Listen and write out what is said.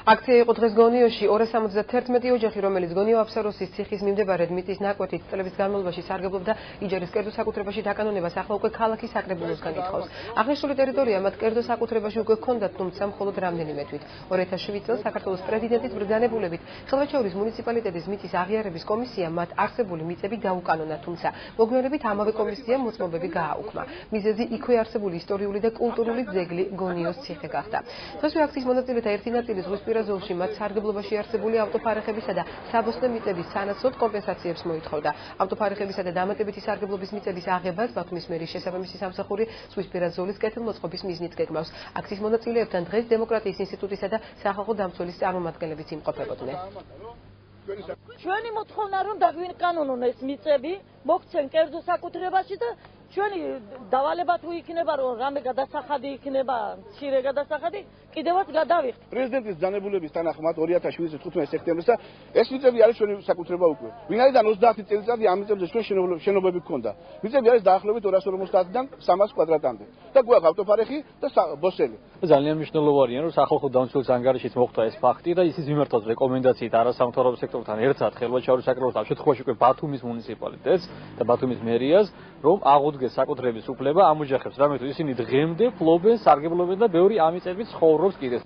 აქცია იყო დღეს გონიოში 271 ოჯახი, რომელიც გონიო აფსაროსის ციხის მიმდებარედ მიწის ნაკვეთით წლების განმავლობაში სარგებლობდა იჯარის კერძო საკუთრებაში დაკანონებას, ახლა უკვე ქალაქის საკრებულოსგან ითხოვს. აღნიშნული ტერიტორია მათ კერძო საკუთრებაში უკვე ჰქონდათ, თუმცა მხოლოდ რამდენიმე თვით. 2007 წელს საქართველოს პრეზიდენტის ბრძანებულებით ხელვაჩაურის მუნიციპალიტეტის მიწის აღიარების კომისიამ მათ არსებული მიწები დაუკანონა, თუმცა მოგვიანებით ამავე კომისიამ მოწმობები გააუქმა. მიზეზი იქვე არსებული ისტორიული და კულტურული ძეგლი გონიოს ციხე გახდა. დღესვე აქციის მონაწილეთა ერთი ნაწილი ზღვისპირა ზოლში მათ სარგებლობაში არსებული ავტოფარეხებისა და საბოსტნე მიწების სანაცვლოდ კომპენსაციებს მოითხოვდა. ავტოფარეხებისა და დამატებითი სარგებლობის მიწების აღებას ბათუმის მერის შესაბამისი სამსახური ზღვისპირა ზოლის კეთილმოწყობის მიზნით გეგმავს. აქციის მონაწილეებთან დღეს დემოკრატიის ინსტიტუტისა და სახალხო დამცველის წარმომადგენლებიც იმყოფებოდნენ. ჩვენი მოთხოვნა რომ დაგვიკანონონ ეს მიწები, მოქცენ კერძო საკუთრებაში და ჩვენი დავალება თუ იქნება რომ რამე გადასახადი იქნება, მცირე გადასახადი, კიდევაც გადავიხდით. პრეზიდენტის ბრძანებულების თანახმად 2007 წლის 15 სექტემბერს ეს მიწები არის ჩვენი საკუთრება უკვე. ვინაიდან 30 წელიწადი ამ მიწებზე ჩვენ შენობები გქონდა. მიწები არის დაახლოებით 250-დან 300 კვადრატამდე. და გვაქვს ავტოფარეხი და ბოსელი. ძალიან მნიშვნელოვანია რომ სახალხო დამცველის ანგარიშით მოხდა ეს ფაქტი და ისიც მიმართავს რეკომენდაციით არასამთავრობო სექტორთან ერთად ხელვაჩაურის საკრებულოს ამ შემთხვევაში უკვე ბათუმის მუნიციპალიტეტს და ბათუმის მერიას რომ აღუდგეს საკუთრების უფლება ამ ოჯახებს, რამე თუ ისინი დღემდე ფლობენ, სარგებლობენ და ბევრი ამ მიწებით ცხოვრობს კიდეც.